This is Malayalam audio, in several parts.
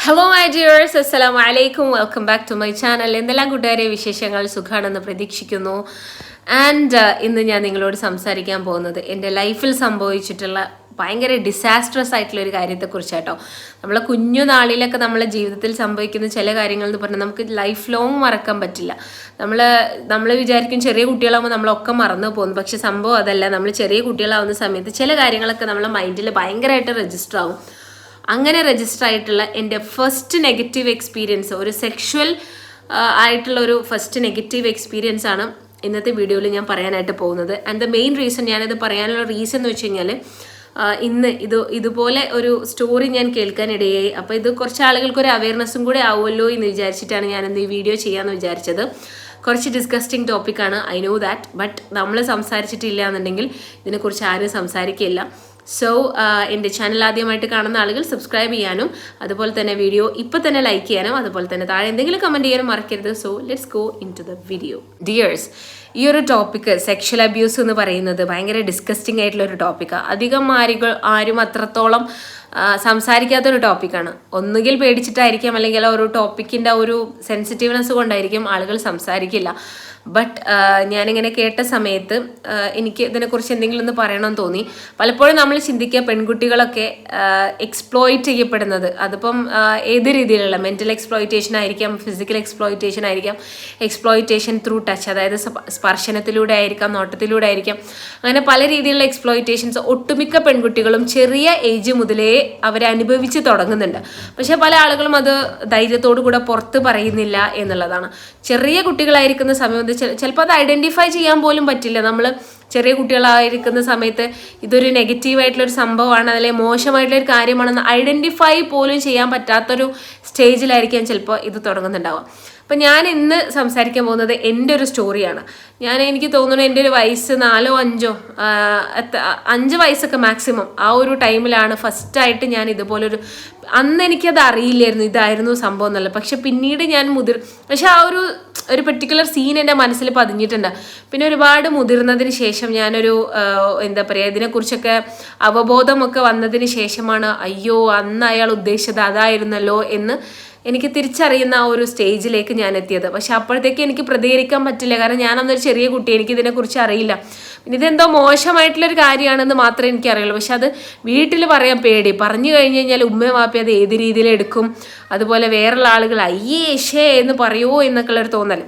ഹലോ മൈ ഡിയേഴ്സ്, അസ്സലാമു അലൈക്കും. Welcome back to my channel. എന്തെല്ലാം കൂട്ടുകാരെ വിശേഷങ്ങൾ? സുഖാണെന്ന് പ്രതീക്ഷിക്കുന്നു. ആൻഡ് ഇന്ന് ഞാൻ നിങ്ങളോട് സംസാരിക്കാൻ പോകുന്നത് എൻ്റെ ലൈഫിൽ സംഭവിച്ചിട്ടുള്ള ഭയങ്കര ഡിസാസ്ട്രസ് ആയിട്ടുള്ള ഒരു കാര്യത്തെക്കുറിച്ചാട്ടോ. നമ്മളെ കുഞ്ഞുനാളിലൊക്കെ നമ്മളെ ജീവിതത്തിൽ സംഭവിക്കുന്ന ചില കാര്യങ്ങൾ എന്ന് പറഞ്ഞാൽ നമുക്ക് ലൈഫ് ലോങ് മറക്കാൻ പറ്റില്ല. നമ്മൾ വിചാരിക്കും ചെറിയ കുട്ടികളാകുമ്പോൾ നമ്മളൊക്കെ മറന്നു പോകുന്നു. പക്ഷെ സംഭവം അതല്ല. നമ്മൾ ചെറിയ കുട്ടികളാവുന്ന സമയത്ത് ചില കാര്യങ്ങളൊക്കെ നമ്മളെ മൈൻഡിൽ ഭയങ്കരമായിട്ട് രജിസ്റ്റർ ആവും. അങ്ങനെ രജിസ്റ്റർ ആയിട്ടുള്ള എൻ്റെ ഫസ്റ്റ് നെഗറ്റീവ് എക്സ്പീരിയൻസ്, ഒരു സെക്ഷുവൽ ആയിട്ടുള്ള ഒരു ഫസ്റ്റ് നെഗറ്റീവ് എക്സ്പീരിയൻസ് ആണ് ഇന്നത്തെ വീഡിയോയിൽ ഞാൻ പറയാനായിട്ട് പോകുന്നത്. ആൻഡ് ദ മെയിൻ റീസൺ, ഞാനിത് പറയാനുള്ള റീസൺ എന്ന് വെച്ച് കഴിഞ്ഞാൽ ഇന്ന് ഇതുപോലെ ഒരു സ്റ്റോറി ഞാൻ കേൾക്കാനിടയായി. അപ്പോൾ ഇത് കുറച്ച് ആളുകൾക്ക് ഒരു അവയർനെസ്സും കൂടെ ആവുമല്ലോ എന്ന് വിചാരിച്ചിട്ടാണ് ഞാനിന്ന് ഈ വീഡിയോ ചെയ്യാമെന്ന് വിചാരിച്ചത്. കുറച്ച് ഡിസ്കസ്റ്റിംഗ് ടോപ്പിക്കാണ്, ഐ നോ ദാറ്റ്. ബട്ട് നമ്മൾ സംസാരിച്ചിട്ടില്ല എന്നുണ്ടെങ്കിൽ ഇതിനെക്കുറിച്ച് ആരും സംസാരിക്കില്ല. സോ എൻ്റെ ചാനൽ ആദ്യമായിട്ട് കാണുന്ന ആളുകൾ സബ്സ്ക്രൈബ് ചെയ്യാനും അതുപോലെ തന്നെ വീഡിയോ ഇപ്പം തന്നെ ലൈക്ക് ചെയ്യാനും അതുപോലെ തന്നെ താഴെ എന്തെങ്കിലും കമൻറ്റ് ചെയ്യാനും മറക്കരുത്. So let's go into the video. Dears, ഈ ഒരു ടോപ്പിക്ക് സെക്ഷൽ അബ്യൂസ് എന്ന് പറയുന്നത് ഭയങ്കര ഡിസ്കസ്റ്റിംഗ് ആയിട്ടുള്ള ഒരു ടോപ്പിക്കാണ്. അധികം ആരും അത്രത്തോളം സംസാരിക്കാത്തൊരു ടോപ്പിക്കാണ്. ഒന്നുകിൽ പേടിച്ചിട്ടായിരിക്കാം, അല്ലെങ്കിൽ ആ ഒരു ടോപ്പിക്കിൻ്റെ ഒരു സെൻസിറ്റീവ്നെസ് കൊണ്ടായിരിക്കും ആളുകൾ സംസാരിക്കില്ല. ബട്ട് ഞാനിങ്ങനെ കേട്ട സമയത്ത് എനിക്ക് ഇതിനെക്കുറിച്ച് എന്തെങ്കിലും ഒന്ന് പറയണമെന്ന് തോന്നി. പലപ്പോഴും നമ്മൾ ചിന്തിക്കുക പെൺകുട്ടികളൊക്കെ എക്സ്പ്ലോയിറ്റ് ചെയ്യപ്പെടുന്നത്, അതിപ്പം ഏത് രീതിയിലുള്ള മെൻ്റൽ എക്സ്പ്ലോയിറ്റേഷൻ ആയിരിക്കാം, ഫിസിക്കൽ എക്സ്പ്ലോയിറ്റേഷൻ ആയിരിക്കാം, എക്സ്പ്ലോയിറ്റേഷൻ ത്രൂ ടച്ച്, അതായത് സ്പർശനത്തിലൂടെ ആയിരിക്കാം, നോട്ടത്തിലൂടെ ആയിരിക്കാം, അങ്ങനെ പല രീതിയിലുള്ള എക്സ്പ്ലോയിറ്റേഷൻസ് ഒട്ടുമിക്ക പെൺകുട്ടികളും ചെറിയ ഏജ് മുതലേ അവരനുഭവിച്ച് തുടങ്ങുന്നുണ്ട്. പക്ഷേ പല ആളുകളും അത് ധൈര്യത്തോടു കൂടെ പുറത്ത് പറയുന്നില്ല എന്നുള്ളതാണ്. ചെറിയ കുട്ടികളായിരിക്കുന്ന സമയത്ത് ചിലപ്പോൾ അത് ഐഡൻറ്റിഫൈ ചെയ്യാൻ പോലും പറ്റില്ല. നമ്മൾ ചെറിയ കുട്ടികളായിരിക്കുന്ന സമയത്ത് ഇതൊരു നെഗറ്റീവായിട്ടുള്ളൊരു സംഭവമാണ്, അല്ലെങ്കിൽ മോശമായിട്ടുള്ളൊരു കാര്യമാണെന്ന് ഐഡൻറ്റിഫൈ പോലും ചെയ്യാൻ പറ്റാത്തൊരു സ്റ്റേജിലായിരിക്കാം ചിലപ്പോൾ ഇത് തുടങ്ങുന്നുണ്ടാവുക. അപ്പം ഞാൻ ഇന്ന് സംസാരിക്കാൻ പോകുന്നത് എൻ്റെ ഒരു സ്റ്റോറിയാണ്. എനിക്ക് തോന്നുന്നു എൻ്റെ ഒരു വയസ്സ് 4 or 5 വയസ്സൊക്കെ മാക്സിമം ആ ഒരു ടൈമിലാണ് ഫസ്റ്റായിട്ട് ഞാൻ ഇതുപോലൊരു, അന്ന് എനിക്കത് അറിയില്ലായിരുന്നു ഇതായിരുന്നു സംഭവം എന്നുള്ളത്. പക്ഷെ പിന്നീട് ഞാൻ പക്ഷെ ആ ഒരു പെർട്ടിക്കുലർ സീൻ എൻ്റെ മനസ്സിൽ പതിഞ്ഞിട്ടുണ്ട്. പിന്നെ ഒരുപാട് മുതിർന്നതിന് ശേഷം ഞാനൊരു എന്താ പറയുക, ഇതിനെക്കുറിച്ചൊക്കെ അവബോധമൊക്കെ വന്നതിന് ശേഷമാണ് അയ്യോ അന്ന് അയാൾ ഉദ്ദേശിച്ചത് അതായിരുന്നല്ലോ എന്ന് എനിക്ക് തിരിച്ചറിയുന്ന ആ ഒരു സ്റ്റേജിലേക്ക് ഞാൻ എത്തിയത്. പക്ഷെ അപ്പോഴത്തേക്ക് എനിക്ക് പ്രതികരിക്കാൻ പറ്റില്ല, കാരണം ഞാനന്നൊരു ചെറിയ കുട്ടി, എനിക്കിതിനെക്കുറിച്ച് അറിയില്ല. പിന്നെ ഇതെന്തോ മോശമായിട്ടുള്ളൊരു കാര്യമാണെന്ന് മാത്രമേ എനിക്കറിയുള്ളൂ. പക്ഷെ അത് വീട്ടിൽ പറയാൻ പേടി. പറഞ്ഞു കഴിഞ്ഞ് കഴിഞ്ഞാൽ ഉമ്മയും വാപ്പയും അത് ഏത് രീതിയിൽ എടുക്കും, അതുപോലെ വേറുള്ള ആളുകൾ അയ്യേ ഷേ എന്ന് പറയുമോ എന്നൊക്കെയുള്ളൊരു തോന്നൽ.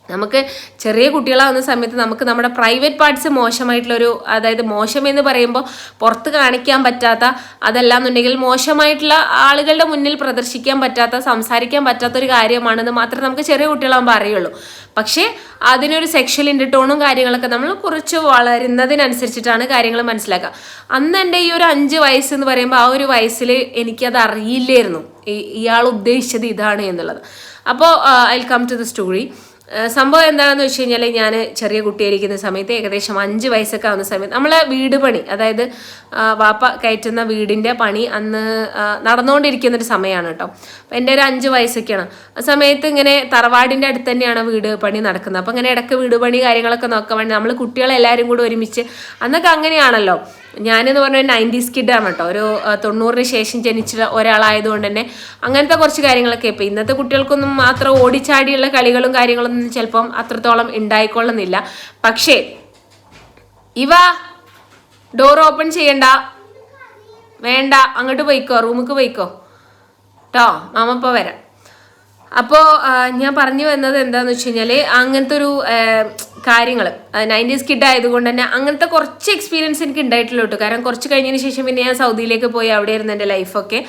നമുക്ക് ചെറിയ കുട്ടികളാവുന്ന സമയത്ത് നമുക്ക് നമ്മുടെ പ്രൈവറ്റ് പാർട്സ് മോശമായിട്ടുള്ളൊരു, അതായത് മോശം എന്ന് പറയുമ്പോൾ പുറത്ത് കാണിക്കാൻ പറ്റാത്ത, അതല്ലാന്നുണ്ടെങ്കിൽ മോശമായിട്ടുള്ള ആളുകളുടെ മുന്നിൽ പ്രദർശിക്കാൻ പറ്റാത്ത, സംസാരിക്കാൻ പറ്റാത്തൊരു കാര്യമാണെന്ന് മാത്രമേ നമുക്ക് ചെറിയ കുട്ടികളാകുമ്പോൾ അറിയുള്ളൂ. പക്ഷേ അതിനൊരു സെക്ഷൽ ഇൻഡർടോണും കാര്യങ്ങളൊക്കെ നമ്മൾ കുറച്ച് വളരുന്നതിനനുസരിച്ചിട്ടാണ് കാര്യങ്ങൾ മനസ്സിലാക്കുക. അന്ന് എൻ്റെ ഈ ഒരു 5 വയസ്സ് എന്ന് പറയുമ്പോൾ ആ ഒരു വയസ്സിൽ എനിക്കത് അറിയില്ലായിരുന്നു ഇയാൾ ഉദ്ദേശിച്ചത് ഇതാണ് എന്നുള്ളത്. അപ്പോൾ I will come to the story. സംഭവം എന്താണെന്ന് വെച്ച് കഴിഞ്ഞാൽ, ഞാൻ ചെറിയ കുട്ടിയായിരിക്കുന്ന സമയത്ത് ഏകദേശം 5 വയസ്സൊക്കെ ആവുന്ന സമയത്ത് നമ്മളെ വീട് പണി, അതായത് വാപ്പ കയറ്റുന്ന വീടിൻ്റെ പണി അന്ന് നടന്നുകൊണ്ടിരിക്കുന്നൊരു സമയമാണ് കേട്ടോ. അപ്പം എൻ്റെ ഒരു 5 വയസ്സൊക്കെയാണ്. ആ സമയത്ത് ഇങ്ങനെ തറവാടിൻ്റെ അടുത്ത് തന്നെയാണ് വീട് പണി നടക്കുന്നത്. അപ്പം ഇങ്ങനെ ഇടയ്ക്ക് വീട് പണി കാര്യങ്ങളൊക്കെ നോക്കാൻ വേണ്ടി നമ്മൾ കുട്ടികളെല്ലാവരും കൂടെ ഒരുമിച്ച്, അന്നൊക്കെ അങ്ങനെയാണല്ലോ. ഞാനെന്ന് പറഞ്ഞാൽ 90s കിഡാണ് കേട്ടോ. ഒരു 90-ന് ശേഷം ജനിച്ച ഒരാളായതുകൊണ്ട് തന്നെ അങ്ങനത്തെ കുറച്ച് കാര്യങ്ങളൊക്കെ. ഇപ്പം ഇന്നത്തെ കുട്ടികൾക്കൊന്നും മാത്രം ഓടിച്ചാടിയുള്ള കളികളും കാര്യങ്ങളൊന്നും ചിലപ്പം അത്രത്തോളം ഉണ്ടായിക്കൊള്ളുന്നില്ല. പക്ഷേ ഡോർ ഓപ്പൺ ചെയ്യണ്ട, വേണ്ട, അങ്ങോട്ട് പോയിക്കോ, റൂമിക്ക് പോയിക്കോ കേട്ടോ, മാമപ്പോൾ വരാം. അപ്പോൾ ഞാൻ പറഞ്ഞു വന്നത് എന്താണെന്ന് വെച്ച് കഴിഞ്ഞാൽ, അങ്ങനത്തെ ഒരു കാര്യങ്ങൾ 90s കിഡ് ആയതുകൊണ്ട് തന്നെ അങ്ങനത്തെ കുറച്ച് എക്സ്പീരിയൻസ് എനിക്ക് ഉണ്ടായിട്ടുള്ളൂ കേട്ടോ. കാരണം കുറച്ച് കഴിഞ്ഞതിന് ശേഷം പിന്നെ ഞാൻ സൗദിയിലേക്ക് പോയി, അവിടെ ആയിരുന്നു എൻ്റെ ലൈഫൊക്കെ.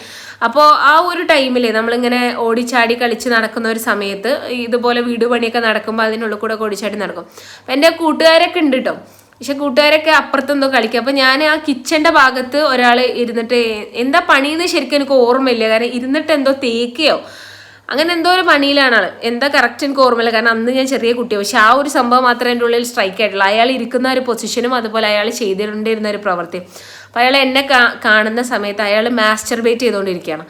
അപ്പോൾ ആ ഒരു ടൈമിൽ നമ്മളിങ്ങനെ ഓടിച്ചാടി കളിച്ച് നടക്കുന്ന ഒരു സമയത്ത് ഇതുപോലെ വീട് പണിയൊക്കെ നടക്കുമ്പോൾ അതിനുള്ളിൽ കൂടെ ഓടിച്ചാടി നടക്കും. അപ്പം എൻ്റെ കൂട്ടുകാരൊക്കെ ഉണ്ട് കേട്ടോ. പക്ഷെ കൂട്ടുകാരൊക്കെ അപ്പുറത്തെന്തോ കളിക്കുക. അപ്പം ഞാൻ ആ കിച്ചൻ്റെ ഭാഗത്ത് ഒരാൾ ഇരുന്നിട്ട്, എന്താ പണിയെന്ന് ശരിക്കും എനിക്ക് ഓർമ്മയില്ല, കാരണം ഇരുന്നിട്ട് എന്തോ തേക്കുകയോ അങ്ങനെ എന്തോ ഒരു പണിയിലാണ് ആൾ. എന്താ കറക്റ്റ് എനിക്ക് ഓർമ്മയില്ല, കാരണം അന്ന് ഞാൻ ചെറിയ കുട്ടിയാണ്. പക്ഷെ ആ ഒരു സംഭവം മാത്രമേ എൻ്റെ ഉള്ളിൽ സ്ട്രൈക്ക് ആയിട്ടുള്ളൂ. അയാൾ ഇരിക്കുന്ന ഒരു പൊസിഷനും അതുപോലെ അയാൾ ചെയ്തുകൊണ്ടിരുന്ന ഒരു പ്രവൃത്തി. അപ്പോൾ അയാൾ എന്നെ കാണുന്ന സമയത്ത് അയാൾ മാസ്റ്റർബേറ്റ് ചെയ്തുകൊണ്ടിരിക്കുകയാണ്.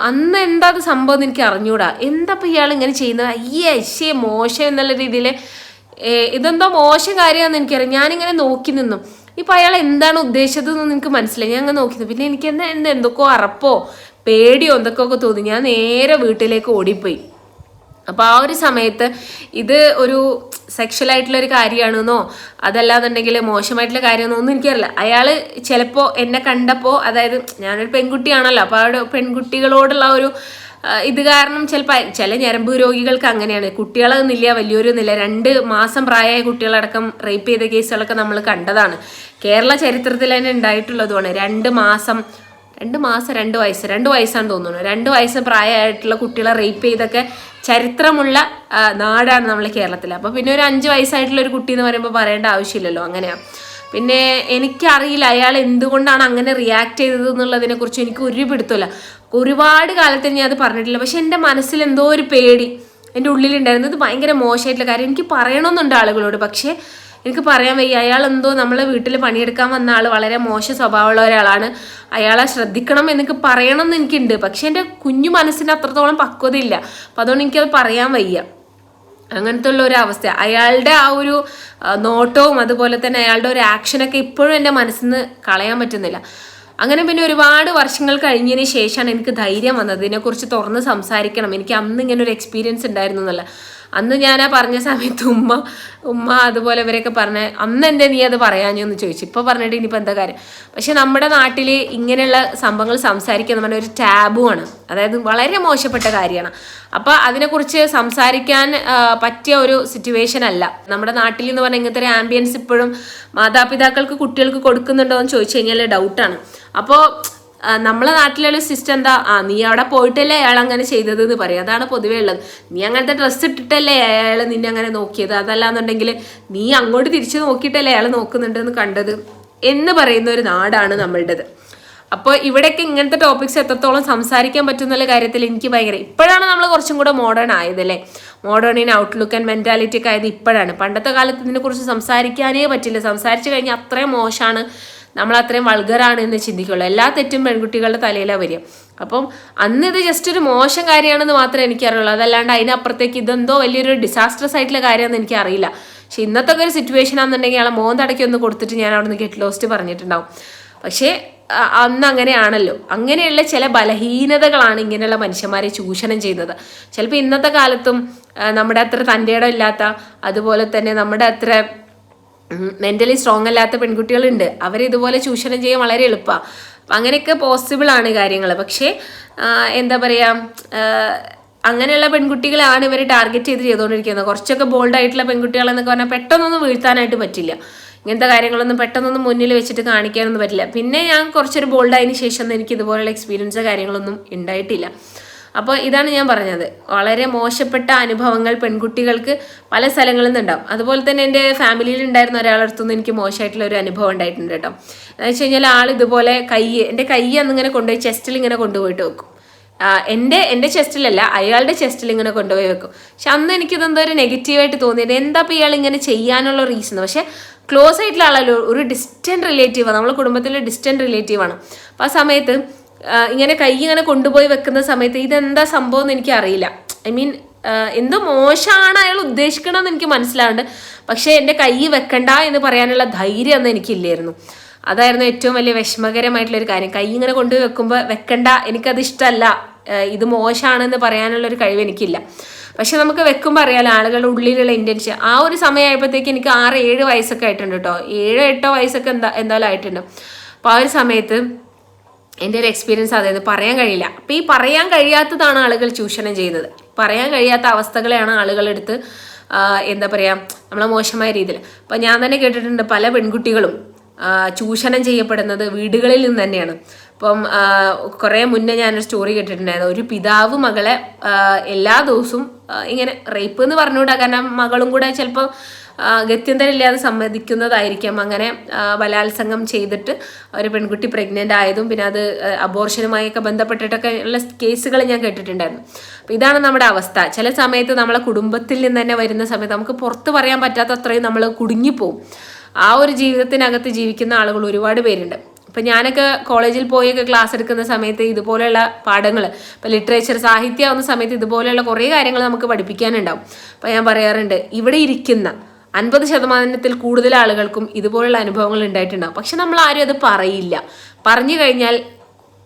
അന്ന് എന്താ അത് സംഭവം എന്ന് എനിക്ക് അറിഞ്ഞൂടാ. എന്താ ഇപ്പം ഇയാൾ ഇങ്ങനെ ചെയ്യുന്നത്, അയ്യേ മോശം എന്നുള്ള രീതിയിൽ, ഇതെന്തോ മോശം കാര്യമാണെന്ന് എനിക്കറിയാം. ഞാനിങ്ങനെ നോക്കി നിന്നു. ഇപ്പം അയാൾ എന്താണ് ഉദ്ദേശിച്ചതെന്ന് എനിക്ക് മനസ്സിലായി. ഞാൻ അങ്ങനെ നോക്കി. പിന്നെ എനിക്ക് എന്തൊക്കെയോ അറപ്പോ പേടിയോ എന്തൊക്കെയൊക്കെ തോന്നി. ഞാൻ നേരെ വീട്ടിലേക്ക് ഓടിപ്പോയി. അപ്പോൾ ആ ഒരു സമയത്ത് ഇത് ഒരു സെക്ഷലായിട്ടുള്ളൊരു കാര്യമാണെന്നോ അതല്ലാന്നുണ്ടെങ്കിൽ മോശമായിട്ടുള്ള കാര്യമെന്നോ ഒന്നും എനിക്കറിയില്ല. അയാൾ ചിലപ്പോൾ എന്നെ കണ്ടപ്പോൾ, അതായത് ഞാനൊരു പെൺകുട്ടിയാണല്ലോ, അപ്പോൾ ആ പെൺകുട്ടികളോടുള്ള ഒരു ഇത് കാരണം ചിലപ്പോൾ ചില ഞരമ്പ് രോഗികൾക്ക് അങ്ങനെയാണ്. കുട്ടികളൊന്നുമില്ല, വലിയൊരൊന്നുമില്ല, 2 മാസം പ്രായമായ കുട്ടികളടക്കം റേപ്പ് ചെയ്ത കേസുകളൊക്കെ നമ്മൾ കണ്ടതാണ്. കേരള ചരിത്രത്തിൽ തന്നെ ഉണ്ടായിട്ടുള്ളതുമാണ്. 2 മാസം 2 വയസ്സാണ് തോന്നുന്നു. 2 വയസ്സ് പ്രായമായിട്ടുള്ള കുട്ടികളെ റേപ്പ് ചെയ്തൊക്കെ ചരിത്രമുള്ള നാടാണ് നമ്മൾ കേരളത്തിൽ. അപ്പോൾ പിന്നെ ഒരു 5 വയസ്സായിട്ടുള്ള ഒരു കുട്ടി എന്ന് പറയുമ്പോൾ പറയേണ്ട ആവശ്യമില്ലല്ലോ. അങ്ങനെയാണ്. പിന്നെ എനിക്കറിയില്ല അയാൾ എന്തുകൊണ്ടാണ് അങ്ങനെ റിയാക്ട് ചെയ്തത് എന്നുള്ളതിനെക്കുറിച്ച് എനിക്ക് ഒരു പിടുത്തമില്ല. ഒരുപാട് കാലത്തിന് ഞാൻ അത് പറഞ്ഞിട്ടില്ല. പക്ഷെ എൻ്റെ മനസ്സിൽ എന്തോ ഒരു പേടി എൻ്റെ ഉള്ളിലുണ്ടായിരുന്നു. ഇത് ഭയങ്കര മോശമായിട്ടുള്ള കാര്യം. എനിക്ക് പറയണമെന്നുണ്ട് ആളുകളോട്, പക്ഷേ എനിക്ക് പറയാൻ വയ്യ. അയാൾ എന്തോ നമ്മളെ വീട്ടിൽ പണിയെടുക്കാൻ വന്ന ആൾ വളരെ മോശ സ്വഭാവമുള്ള ഒരാളാണ്, അയാളെ ശ്രദ്ധിക്കണം എന്നൊക്കെ പറയണം എന്ന് എനിക്കുണ്ട്. പക്ഷെ എൻ്റെ കുഞ്ഞു മനസ്സിന് അത്രത്തോളം പക്വതയില്ല. അപ്പം അതുകൊണ്ട് എനിക്കത് പറയാൻ വയ്യ. അങ്ങനത്തെ ഉള്ള ഒരു അവസ്ഥ. അയാളുടെ ആ ഒരു നോട്ടവും അതുപോലെ തന്നെ അയാളുടെ ഒരു ആക്ഷനൊക്കെ ഇപ്പോഴും എൻ്റെ മനസ്സിൽ നിന്ന് കളയാൻ പറ്റുന്നില്ല. അങ്ങനെ പിന്നെ ഒരുപാട് വർഷങ്ങൾ കഴിഞ്ഞതിന് ശേഷമാണ് എനിക്ക് ധൈര്യം വന്നത് ഇതിനെക്കുറിച്ച് തുറന്ന് സംസാരിക്കണം. എനിക്ക് അന്ന് ഇങ്ങനെ ഒരു എക്സ്പീരിയൻസ് ഉണ്ടായിരുന്നു എന്നല്ല. അന്ന് ഞാൻ ആ പറഞ്ഞ സമയത്ത് ഉമ്മ അതുപോലെ ഇവരൊക്കെ പറഞ്ഞ അന്ന് എൻ്റെ നീ അത് പറയാഞ്ഞെന്ന് ചോദിച്ചു. ഇപ്പോൾ പറഞ്ഞിട്ട് ഇനിയിപ്പോൾ എന്താ കാര്യം. പക്ഷെ നമ്മുടെ നാട്ടിൽ ഇങ്ങനെയുള്ള സംഭവങ്ങൾ സംസാരിക്കുക എന്ന് പറഞ്ഞാൽ ഒരു ടാബുവാണ്, അതായത് വളരെ മോശപ്പെട്ട കാര്യമാണ്. അപ്പോൾ അതിനെക്കുറിച്ച് സംസാരിക്കാൻ പറ്റിയ ഒരു സിറ്റുവേഷൻ അല്ല നമ്മുടെ നാട്ടിൽ എന്ന് പറഞ്ഞാൽ. ഇങ്ങനത്തെ ഒരു ആംബിയൻസ് ഇപ്പോഴും മാതാപിതാക്കൾക്ക് കുട്ടികൾക്ക് കൊടുക്കുന്നുണ്ടോ എന്ന് ചോദിച്ചു കഴിഞ്ഞാൽ ഡൗട്ടാണ്. അപ്പോൾ നമ്മളെ നാട്ടിലുള്ള സിസ്റ്റം എന്താ, നീ അവിടെ പോയിട്ടല്ലേ അയാൾ അങ്ങനെ ചെയ്തത് എന്ന് പറയും. അതാണ് പൊതുവേ ഉള്ളത്. നീ അങ്ങനത്തെ ഡ്രസ്സ് ഇട്ടിട്ടല്ലേ അയാൾ നിന്നെ അങ്ങനെ നോക്കിയത്, അതല്ലാന്നുണ്ടെങ്കിൽ നീ അങ്ങോട്ട് തിരിച്ചു നോക്കിയിട്ടല്ലേ അയാൾ നോക്കുന്നുണ്ടെന്ന് കണ്ടത് എന്ന് പറയുന്ന ഒരു നാടാണ് നമ്മളുടേത്. അപ്പോൾ ഇവിടെയൊക്കെ ഇങ്ങനത്തെ ടോപ്പിക്സ് എത്രത്തോളം സംസാരിക്കാൻ പറ്റുന്നുള്ള കാര്യത്തിൽ എനിക്ക് ഭയങ്കര, ഇപ്പോഴാണ് നമ്മൾ കുറച്ചും കൂടെ മോഡേൺ ആയതല്ലേ. Modern in outlook and mentality ഒക്കെ ആയത് ഇപ്പോഴാണ്. പണ്ടത്തെ കാലത്ത് ഇതിനെക്കുറിച്ച് സംസാരിക്കാനേ പറ്റില്ല. സംസാരിച്ചു കഴിഞ്ഞാൽ അത്രയും മോശമാണ്, നമ്മൾ അത്രയും വൾഗറാണ് എന്ന് ചിന്തിക്കുള്ളൂ. എല്ലാ തെറ്റും പെൺകുട്ടികളുടെ തലയിലാണ് വരിക. അപ്പം അന്ന് ഇത് ജസ്റ്റ് ഒരു മോശം കാര്യമാണെന്ന് മാത്രമേ എനിക്കറിയുള്ളൂ. അതല്ലാണ്ട് അതിനപ്പുറത്തേക്ക് ഇതെന്തോ വലിയൊരു ഡിസാസ്ട്രസ് ആയിട്ടുള്ള കാര്യമാണെന്ന് എനിക്കറിയില്ല. പക്ഷെ ഇന്നത്തെ ഒരു സിറ്റുവേഷൻ ആണെന്നുണ്ടെങ്കിൽ അയാളെ മോന്തടക്കി ഒന്ന് കൊടുത്തിട്ട് ഞാൻ അവിടെ നിന്ന് ഗെറ്റ് ലോസ്റ്റ് പറഞ്ഞിട്ടുണ്ടാവും. പക്ഷേ അന്ന് അങ്ങനെയാണല്ലോ. അങ്ങനെയുള്ള ചില ബലഹീനതകളാണ് ഇങ്ങനെയുള്ള മനുഷ്യന്മാരെ ചൂഷണം ചെയ്യുന്നത്. ചിലപ്പോൾ ഇന്നത്തെ കാലത്തും നമ്മുടെ അത്ര തൻ്റെ ഇടം ഇല്ലാത്ത, അതുപോലെ തന്നെ നമ്മുടെ അത്ര മെൻ്റലി സ്ട്രോങ് അല്ലാത്ത പെൺകുട്ടികളുണ്ട്. അവരിതുപോലെ ചൂഷണം ചെയ്യാൻ വളരെ എളുപ്പമാണ്. അങ്ങനെയൊക്കെ പോസിബിൾ ആണ് കാര്യങ്ങൾ. പക്ഷേ എന്താ പറയുക, അങ്ങനെയുള്ള പെൺകുട്ടികളാണ് ഇവർ ടാർഗറ്റ് ചെയ്തുകൊണ്ടിരിക്കുന്നത്. കുറച്ചൊക്കെ ബോൾഡായിട്ടുള്ള പെൺകുട്ടികളെന്നൊക്കെ പറഞ്ഞാൽ പെട്ടെന്നൊന്നും വീഴ്ത്താനായിട്ട് പറ്റില്ല. ഇങ്ങനത്തെ കാര്യങ്ങളൊന്നും പെട്ടെന്നൊന്നും മുന്നിൽ വെച്ചിട്ട് കാണിക്കാനൊന്നും പറ്റില്ല. പിന്നെ ഞാൻ കുറച്ചൊരു ബോൾഡായതിനു ശേഷം എനിക്ക് ഇതുപോലുള്ള എക്സ്പീരിയൻസോ കാര്യങ്ങളൊന്നും ഉണ്ടായിട്ടില്ല. അപ്പോൾ ഇതാണ് ഞാൻ പറഞ്ഞത്, വളരെ മോശപ്പെട്ട അനുഭവങ്ങൾ പെൺകുട്ടികൾക്ക് പല സ്ഥലങ്ങളിൽ നിന്നുണ്ടാവും. അതുപോലെ തന്നെ എൻ്റെ ഫാമിലിയിൽ ഉണ്ടായിരുന്ന ഒരാളടുത്തുനിന്ന് എനിക്ക് മോശമായിട്ടുള്ള ഒരു അനുഭവം ഉണ്ടായിട്ടുണ്ട് കേട്ടോ. എന്ന് വെച്ച് കഴിഞ്ഞാൽ ആൾ ഇതുപോലെ എൻ്റെ കൈ അന്നിങ്ങനെ കൊണ്ടുപോയി ചെസ്റ്റിൽ ഇങ്ങനെ കൊണ്ടുപോയിട്ട് വെക്കും. എൻ്റെ ചെസ്റ്റിലല്ല, അയാളുടെ ചെസ്റ്റിൽ ഇങ്ങനെ കൊണ്ടുപോയി വെക്കും. പക്ഷെ അന്ന് എനിക്കിതെന്തോ ഒരു നെഗറ്റീവായിട്ട് തോന്നിയത്, എന്താ ഇപ്പോൾ ഇയാൾ ഇങ്ങനെ ചെയ്യാനുള്ള റീസൺ. പക്ഷെ ക്ലോസ് ആയിട്ടുള്ള ആളല്ലോ, ഒരു ഡിസ്റ്റൻറ്റ് റിലേറ്റീവാണ്, നമ്മളെ കുടുംബത്തിലെ ഡിസ്റ്റൻറ്റ് റിലേറ്റീവാണ്. അപ്പോൾ ആ സമയത്ത് ഇങ്ങനെ കൈ ഇങ്ങനെ കൊണ്ടുപോയി വെക്കുന്ന സമയത്ത് ഇതെന്താ സംഭവം എന്ന് എനിക്കറിയില്ല. ഐ മീൻ എന്തോ മോശമാണ് അയാൾ ഉദ്ദേശിക്കണമെന്ന് എനിക്ക് മനസ്സിലാവുന്നുണ്ട്. പക്ഷേ എൻ്റെ കൈ വെക്കണ്ട എന്ന് പറയാനുള്ള ധൈര്യം ഒന്നും എനിക്കില്ലായിരുന്നു. അതായിരുന്നു ഏറ്റവും വലിയ വിഷമകരമായിട്ടുള്ളൊരു കാര്യം. കൈ ഇങ്ങനെ കൊണ്ടുപോയി വെക്കുമ്പോൾ വെക്കണ്ട, എനിക്കത് ഇഷ്ടമല്ല, ഇത് മോശമാണെന്ന് പറയാനുള്ളൊരു കഴിവ് എനിക്കില്ല. പക്ഷെ നമുക്ക് വെക്കുമ്പോൾ അറിയാലോ ആളുകളുടെ ഉള്ളിലുള്ള ഇൻറ്റൻഷൻ. ആ ഒരു സമയമായപ്പോഴത്തേക്ക് എനിക്ക് 6-7 വയസ്സൊക്കെ ആയിട്ടുണ്ട് കേട്ടോ. 7-8 വയസ്സൊക്കെ എന്തായാലും ആയിട്ടുണ്ട്. അപ്പോൾ ആ ഒരു സമയത്ത് എൻ്റെ ഒരു എക്സ്പീരിയൻസ് അതായത് പറയാൻ കഴിയില്ല. അപ്പോൾ ഈ പറയാൻ കഴിയാത്തതാണ് ആളുകൾ ചൂഷണം ചെയ്യുന്നത്. പറയാൻ കഴിയാത്ത അവസ്ഥകളെയാണ് ആളുകളെടുത്ത് എന്താ പറയുക, നമ്മളെ മോശമായ രീതിയിൽ. അപ്പോൾ ഞാൻ തന്നെ കേട്ടിട്ടുണ്ട് പല പെൺകുട്ടികളും ചൂഷണം ചെയ്യപ്പെടുന്നത് വീടുകളിൽ നിന്ന് തന്നെയാണ്. അപ്പം കുറേ മുന്നേ ഞാനൊരു സ്റ്റോറി കേട്ടിട്ടുണ്ടായിരുന്നു. ഒരു പിതാവ് മകളെ എല്ലാ ദിവസവും ഇങ്ങനെ റേപ്പ് എന്ന് പറഞ്ഞുകൂടാ, കാരണം മകളും കൂടെ ചിലപ്പോൾ ഗത്യന്തരമില്ലാതെ സമ്മതിക്കുന്നതായിരിക്കാം. അങ്ങനെ ബലാത്സംഗം ചെയ്തിട്ട് ഒരു പെൺകുട്ടി പ്രഗ്നൻ്റ് ആയതും പിന്നെ അത് അബോർഷനുമായൊക്കെ ബന്ധപ്പെട്ടിട്ടൊക്കെ ഉള്ള കേസുകൾ ഞാൻ കേട്ടിട്ടുണ്ടായിരുന്നു. അപ്പോൾ ഇതാണ് നമ്മുടെ അവസ്ഥ. ചില സമയത്ത് നമ്മളെ കുടുംബത്തിൽ നിന്ന് തന്നെ വരുന്ന സമയത്ത് നമുക്ക് പുറത്ത് പറയാൻ പറ്റാത്ത അത്രയും നമ്മൾ കുടുങ്ങിപ്പോവും. ആ ഒരു ജീവിതത്തിനകത്ത് ജീവിക്കുന്ന ആളുകൾ ഒരുപാട് പേരുണ്ട്. ഇപ്പം ഞാനൊക്കെ കോളേജിൽ പോയൊക്കെ ക്ലാസ് എടുക്കുന്ന സമയത്ത് ഇതുപോലെയുള്ള പാഠങ്ങൾ, ഇപ്പോൾ ലിറ്ററേച്ചർ സാഹിത്യം ആവുന്ന സമയത്ത് ഇതുപോലെയുള്ള കുറേ കാര്യങ്ങൾ നമുക്ക് പഠിപ്പിക്കാനുണ്ടാവും. അപ്പോൾ ഞാൻ പറയാറുണ്ട്, ഇവിടെ ഇരിക്കുന്ന 50% കൂടുതൽ ആളുകൾക്കും ഇതുപോലുള്ള അനുഭവങ്ങൾ ഉണ്ടായിട്ടുണ്ടാവും. പക്ഷെ നമ്മൾ ആരും അത് പറയില്ല. പറഞ്ഞു കഴിഞ്ഞാൽ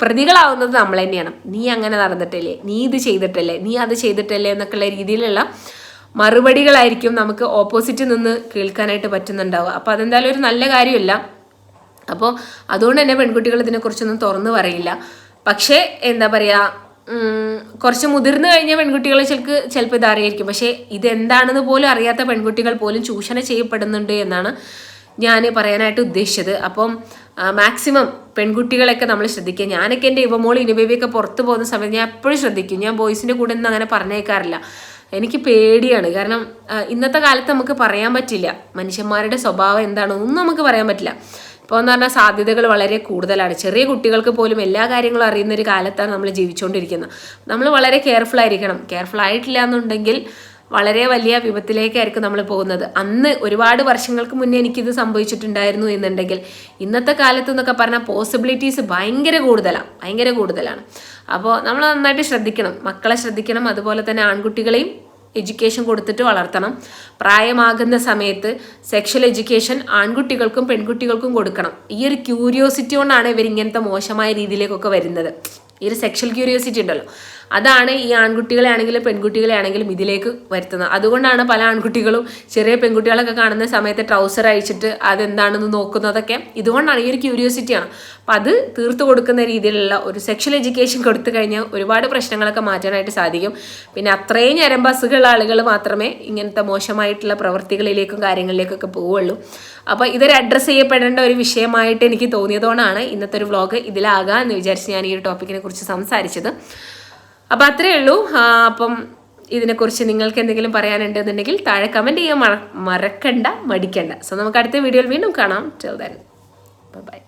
പ്രതികളാവുന്നത് നമ്മൾ തന്നെയാണ്. നീ അങ്ങനെ നടന്നിട്ടില്ലേ, നീ ഇത് ചെയ്തിട്ടല്ലേ, നീ അത് ചെയ്തിട്ടല്ലേ എന്നൊക്കെയുള്ള രീതിയിലുള്ള മറുപടികളായിരിക്കും നമുക്ക് ഓപ്പോസിറ്റ് നിന്ന് കേൾക്കാനായിട്ട് പറ്റുന്നുണ്ടാവുക. അപ്പോൾ അതെന്തായാലും ഒരു നല്ല കാര്യമല്ല. അപ്പോൾ അതുകൊണ്ട് തന്നെ പെൺകുട്ടികൾ ഇതിനെക്കുറിച്ചൊന്നും തുറന്നു പറയില്ല. പക്ഷേ എന്താ പറയുക, കുറച്ച് മുതിർന്നു കഴിഞ്ഞ പെൺകുട്ടികൾ ചിലപ്പോൾ ഇതറിയായിരിക്കും. പക്ഷേ ഇതെന്താണെന്ന് പോലും അറിയാത്ത പെൺകുട്ടികൾ പോലും ചൂഷണം ചെയ്യപ്പെടുന്നുണ്ട് എന്നാണ് ഞാൻ പറയാനായിട്ട് ഉദ്ദേശിച്ചത്. അപ്പം മാക്സിമം പെൺകുട്ടികളൊക്കെ നമ്മൾ ശ്രദ്ധിക്കുക. ഞാനൊക്കെ എൻ്റെ ഇവമോൾ ഇനിബേബിയൊക്കെ പുറത്ത് പോകുന്ന സമയത്ത് ഞാൻ എപ്പോഴും ശ്രദ്ധിക്കും. ഞാൻ ബോയ്സിൻ്റെ കൂടെ ഒന്നും അങ്ങനെ പറഞ്ഞേക്കാറില്ല. എനിക്ക് പേടിയാണ്. കാരണം ഇന്നത്തെ കാലത്ത് നമുക്ക് പറയാൻ പറ്റില്ല മനുഷ്യന്മാരുടെ സ്വഭാവം എന്താണെന്നൊന്നും നമുക്ക് പറയാൻ പറ്റില്ല. ഇപ്പോൾ എന്ന് പറഞ്ഞാൽ സാധ്യതകൾ വളരെ കൂടുതലാണ്. ചെറിയ കുട്ടികൾക്ക് പോലും എല്ലാ കാര്യങ്ങളും അറിയുന്ന ഒരു കാലത്താണ് നമ്മൾ ജീവിച്ചുകൊണ്ടിരിക്കുന്നത്. നമ്മൾ വളരെ കെയർഫുൾ ആയിരിക്കണം. കെയർഫുൾ ആയിട്ടില്ല എന്നുണ്ടെങ്കിൽ വളരെ വലിയ വിപത്തിലേക്കായിരിക്കും നമ്മൾ പോകുന്നത്. അന്ന് ഒരുപാട് വർഷങ്ങൾക്ക് മുന്നേ എനിക്കിത് സംഭവിച്ചിട്ടുണ്ടായിരുന്നു എന്നുണ്ടെങ്കിൽ ഇന്നത്തെ കാലത്ത് എന്നൊക്കെ പറഞ്ഞാൽ പോസിബിലിറ്റീസ് ഭയങ്കര കൂടുതലാണ്. അപ്പോൾ നമ്മൾ നന്നായിട്ട് ശ്രദ്ധിക്കണം, മക്കളെ ശ്രദ്ധിക്കണം. അതുപോലെ തന്നെ ആൺകുട്ടികളെയും എഡ്യൂക്കേഷൻ കൊടുത്തിട്ട് വളർത്തണം. പ്രായമാകുന്ന സമയത്ത് സെക്ഷൽ എഡ്യൂക്കേഷൻ ആൺകുട്ടികൾക്കും പെൺകുട്ടികൾക്കും കൊടുക്കണം. ഈ ഒരു ക്യൂരിയോസിറ്റി കൊണ്ടാണ് ഇവരിങ്ങനത്തെ മോശമായ രീതിയിലേക്കൊക്കെ വരുന്നത്. ഈ ഒരു സെക്ഷൽ ക്യൂരിയോസിറ്റി ഉണ്ടല്ലോ, അതാണ് ഈ ആൺകുട്ടികളെ ആണെങ്കിലും പെൺകുട്ടികളെ ആണെങ്കിലും ഇതിലേക്ക് വരുത്തുന്നത്. അതുകൊണ്ടാണ് പല ആൺകുട്ടികളും ചെറിയ പെൺകുട്ടികളൊക്കെ കാണുന്ന സമയത്ത് ട്രൗസർ അഴിച്ചിട്ട് അതെന്താണെന്ന് നോക്കുന്നതൊക്കെ ഇതുകൊണ്ടാണ്. ഈ ഒരു ക്യൂരിയോസിറ്റിയാണ്. അപ്പം അത് തീർത്തു കൊടുക്കുന്ന രീതിയിലുള്ള ഒരു സെക്ഷൽ എഡ്യൂക്കേഷൻ കൊടുത്തു കഴിഞ്ഞാൽ ഒരുപാട് പ്രശ്നങ്ങളൊക്കെ മാറ്റാനായിട്ട് സാധിക്കും. പിന്നെ അത്രയും ഞരമ്പസുകളുള്ള ആളുകൾ മാത്രമേ ഇങ്ങനത്തെ മോശമായിട്ടുള്ള പ്രവൃത്തികളിലേക്കും കാര്യങ്ങളിലേക്കൊക്കെ പോവുള്ളൂ. അപ്പോൾ ഇതൊരു അഡ്രസ്സ് ചെയ്യപ്പെടേണ്ട ഒരു വിഷയമായിട്ട് എനിക്ക് തോന്നിയതുകൊണ്ടാണ് ഇന്നത്തെ ഒരു വ്ളോഗ് ഇതിലാകാം എന്ന് വിചാരിച്ച് ഞാൻ ഈ ഒരു ടോപ്പിക്കിനെ കുറിച്ച് സംസാരിച്ചത്. അപ്പം അത്രയേ ഉള്ളൂ. അപ്പം ഇതിനെക്കുറിച്ച് നിങ്ങൾക്ക് എന്തെങ്കിലും പറയാനുണ്ടെന്നുണ്ടെങ്കിൽ താഴെ കമൻറ്റ് ചെയ്യാൻ മറക്കണ്ട, മടിക്കണ്ട. സോ നമുക്ക് അടുത്ത വീഡിയോയിൽ വീണ്ടും കാണാം. Till then bye.